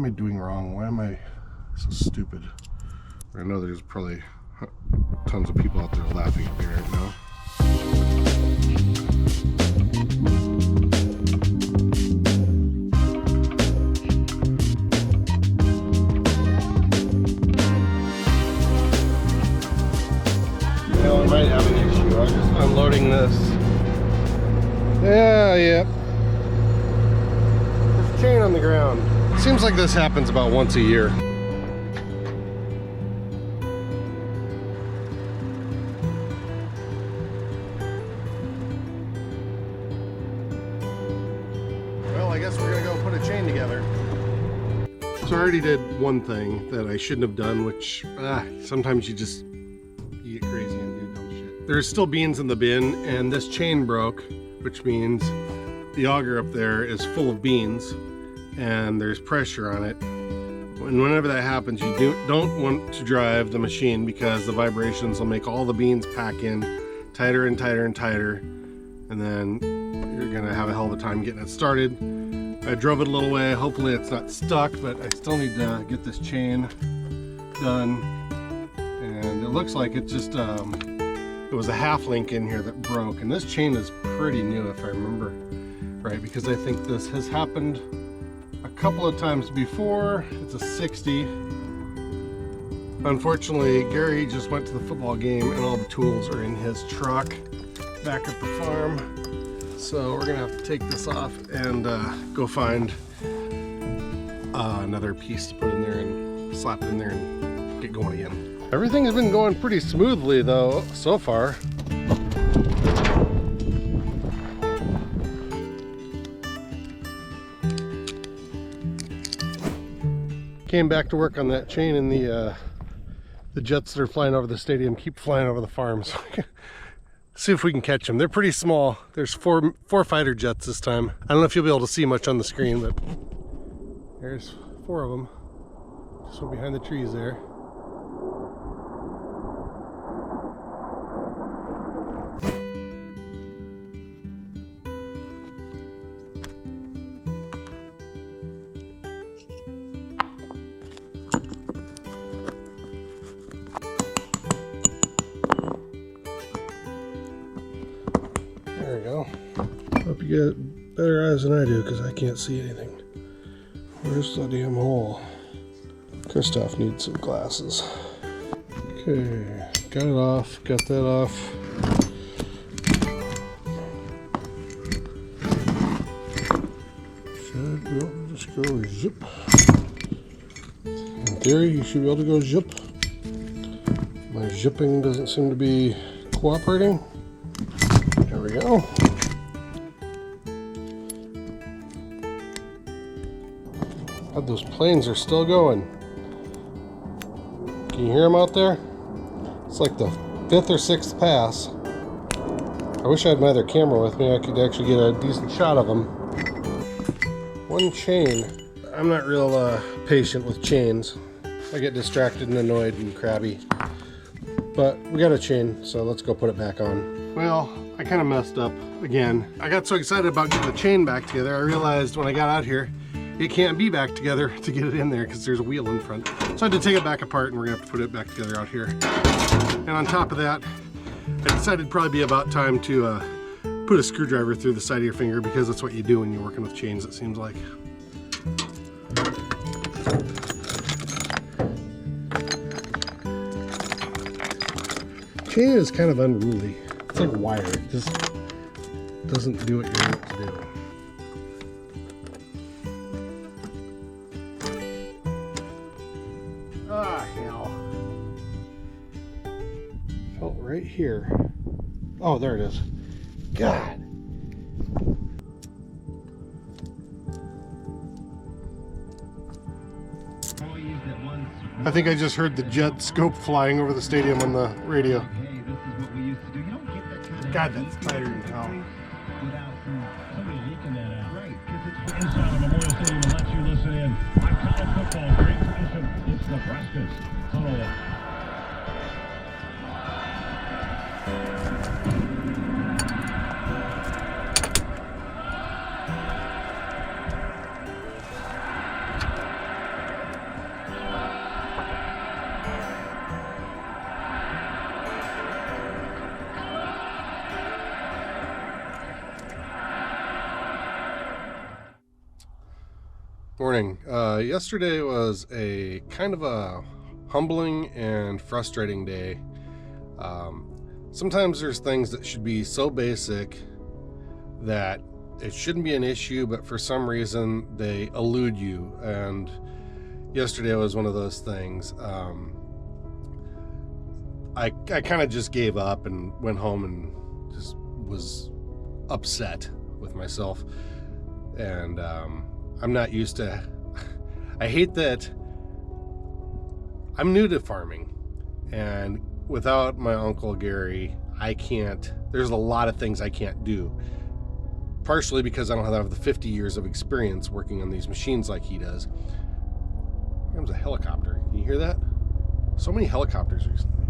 am I doing wrong? Why am I so stupid? I know there's probably tons of people out there laughing at me right now. Well, I might have an issue. I was just unloading this. Yep. There's a chain on the ground. Seems like this happens about once a year. Well, I guess we're gonna go put a chain together. So I already did one thing that I shouldn't have done, which sometimes you just get crazy and do dumb shit. There's still beans in the bin, and this chain broke, which means the auger up there is full of beans and there's pressure on it. And whenever that happens, you don't want to drive the machine because the vibrations will make all the beans pack in tighter and tighter and tighter, and then you're gonna have a hell of a time getting it started. I drove it a little way. Hopefully it's not stuck, but I still need to get this chain done. And it looks like it just it was a half link in here that broke, and this chain is pretty new if I remember right, because I think this has happened a couple of times before. It's a 60. Unfortunately, Gary just went to the football game and all the tools are in his truck back at the farm. So we're gonna have to take this off and go find another piece to put in there and slap it in there and get going again. Everything has been going pretty smoothly though so far. Came back to work on that chain, and the jets that are flying over the stadium keep flying over the farm. So see if we can catch them. They're pretty small. There's four fighter jets this time. I don't know if you'll be able to see much on the screen, but there's 4 of them. Just one behind the trees there. There we go. Hope you get better eyes than I do, because I can't see anything. Where's the damn hole? Christoph needs some glasses. Okay, got it off, got that off. Should be able to just go zip. In theory, you should be able to go zip. My zipping doesn't seem to be cooperating. There we go. God, those planes are still going. Can you hear them out there? It's like the 5th or 6th pass. I wish I had my other camera with me. I could actually get a decent shot of them. One chain. I'm not real patient with chains. I get distracted and annoyed and crabby. But we got a chain, so let's go put it back on. Well, I kind of messed up again. I got so excited about getting the chain back together, I realized when I got out here, it can't be back together to get it in there because there's a wheel in front. So I had to take it back apart, and we're gonna have to put it back together out here. And on top of that, I decided it'd probably be about time to put a screwdriver through the side of your finger, because that's what you do when you're working with chains, it seems like. Chain is kind of unruly. It's like wire. It just doesn't do what you're meant to do. Ah, hell. Felt right here. Oh, there it is. God. I think I just heard the jet scope flying over the stadium on the radio. God, that's tighter than hell. Inside of Memorial Stadium and lets you listen in. On college football, great tradition. It's Nebraska's Tunnel. Morning. Yesterday was a kind of a humbling and frustrating day. Sometimes there's things that should be so basic that it shouldn't be an issue, but for some reason they elude you. And yesterday was one of those things. I kind of just gave up and went home and just was upset with myself. And I'm not used to, I hate that I'm new to farming, and without my Uncle Gary, there's a lot of things I can't do. Partially because I don't have the 50 years of experience working on these machines like he does. Here comes a helicopter. Can you hear that? So many helicopters recently.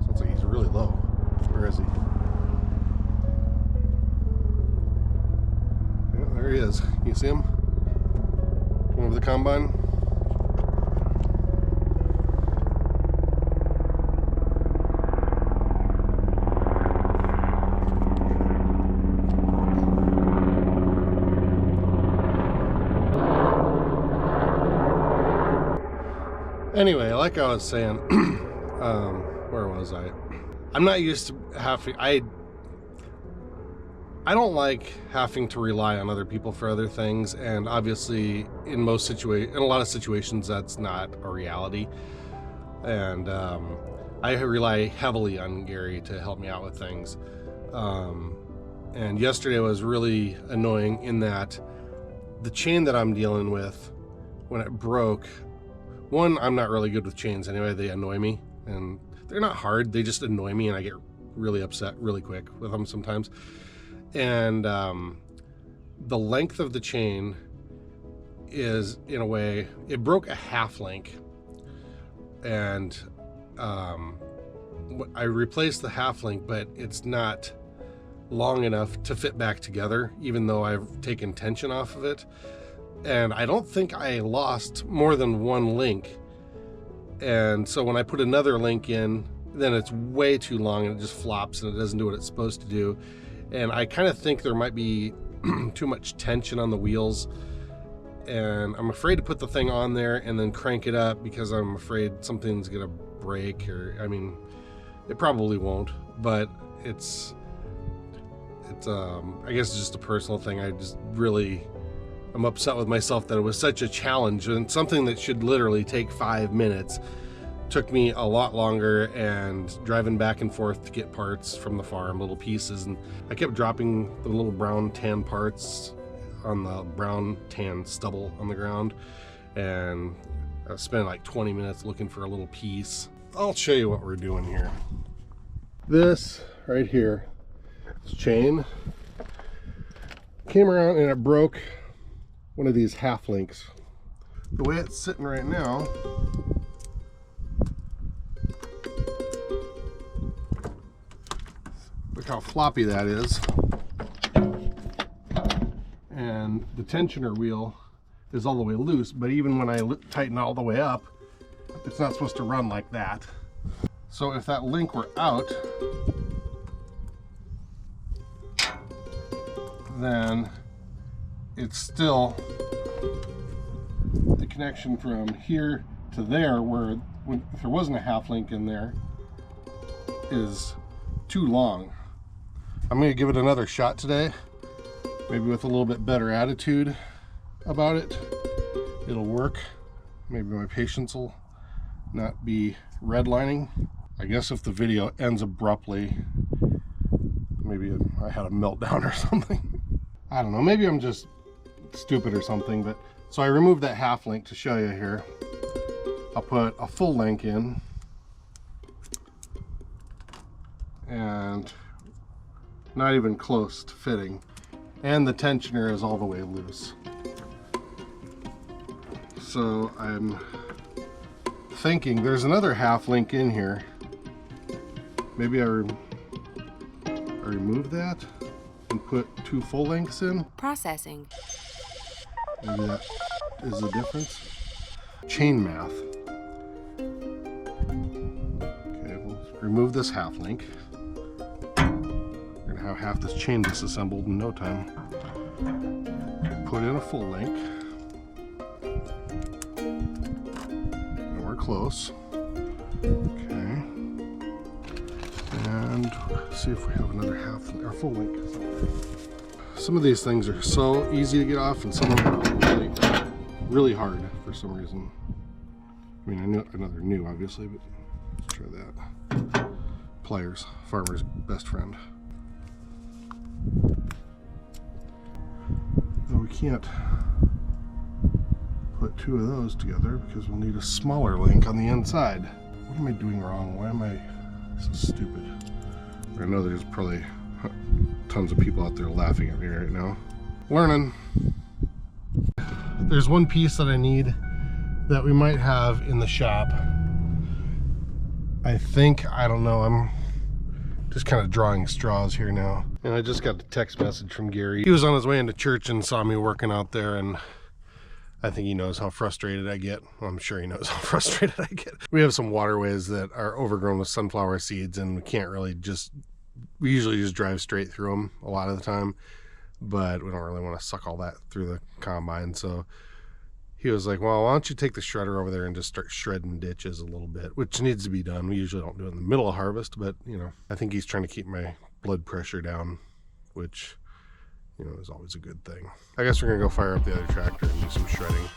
Sounds like he's really low. Where is he? There he is. Can you see him? Going over the combine. Anyway, like I was saying, where was I? I'm not used to having, I don't like having to rely on other people for other things, and obviously in a lot of situations that's not a reality. And I rely heavily on Gary to help me out with things. And yesterday was really annoying in that the chain that I'm dealing with, when it broke, one, I'm not really good with chains anyway. They annoy me, and they're not hard. They just annoy me, and I get really upset really quick with them sometimes. And the length of the chain is, in a way, it broke a half link, and I replaced the half link, but it's not long enough to fit back together, even though I've taken tension off of it. And I don't think I lost more than one link. And so when I put another link in, then it's way too long and it just flops and it doesn't do what it's supposed to do. And I kind of think there might be too much tension on the wheels. And I'm afraid to put the thing on there and then crank it up because I'm afraid something's gonna break, or, I mean, it probably won't, but it's I guess it's just a personal thing. I'm upset with myself that it was such a challenge, and something that should literally take 5 minutes took me a lot longer, and driving back and forth to get parts from the farm, little pieces, and I kept dropping the little brown tan parts on the brown tan stubble on the ground, and I spent like 20 minutes looking for a little piece. I'll show you what we're doing here. This right here, this chain came around and it broke one of these half links. The way it's sitting right now, look how floppy that is. And the tensioner wheel is all the way loose, but even when I tighten all the way up, it's not supposed to run like that. So if that link were out, then it's still the connection from here to there, where if there wasn't a half link in there, is too long. I'm going to give it another shot today, maybe with a little bit better attitude about it. It'll work. Maybe my patience will not be redlining. I guess if the video ends abruptly, maybe I had a meltdown or something. I don't know, maybe I'm just stupid or something. But so I removed that half link to show you here. I'll put a full link in, and not even close to fitting, and the tensioner is all the way loose. So I'm thinking there's another half link in here. Maybe I remove that and put 2 full links in. Processing. Maybe that is the difference. Chain math. Okay, we'll remove this half link. We're gonna have half this chain disassembled in no time. put in a full link. And we're close. Okay. And see if we have another half or full link. Some of these things are so easy to get off, and some of them are really hard for some reason. I mean, I know they're new, obviously, but let's try that. Pliers, farmer's best friend. No, we can't put two of those together because we'll need a smaller link on the inside. What am I doing wrong? Why am I so stupid? I know there's probably tons of people out there laughing at me right now. Learning. There's one piece that I need that we might have in the shop. I don't know, I'm just kind of drawing straws here now. And I just got a text message from Gary. He was on his way into church and saw me working out there, and I think he knows how frustrated I get. Well, I'm sure he knows how frustrated I get. We have some waterways that are overgrown with sunflower seeds, and we can't really we usually just drive straight through them a lot of the time, but we don't really want to suck all that through the combine. So he was like, well, why don't you take the shredder over there and just start shredding ditches a little bit, which needs to be done. We usually don't do it in the middle of harvest, but you know, I think he's trying to keep my blood pressure down, which, you know, is always a good thing. I guess we're gonna go fire up the other tractor and do some shredding.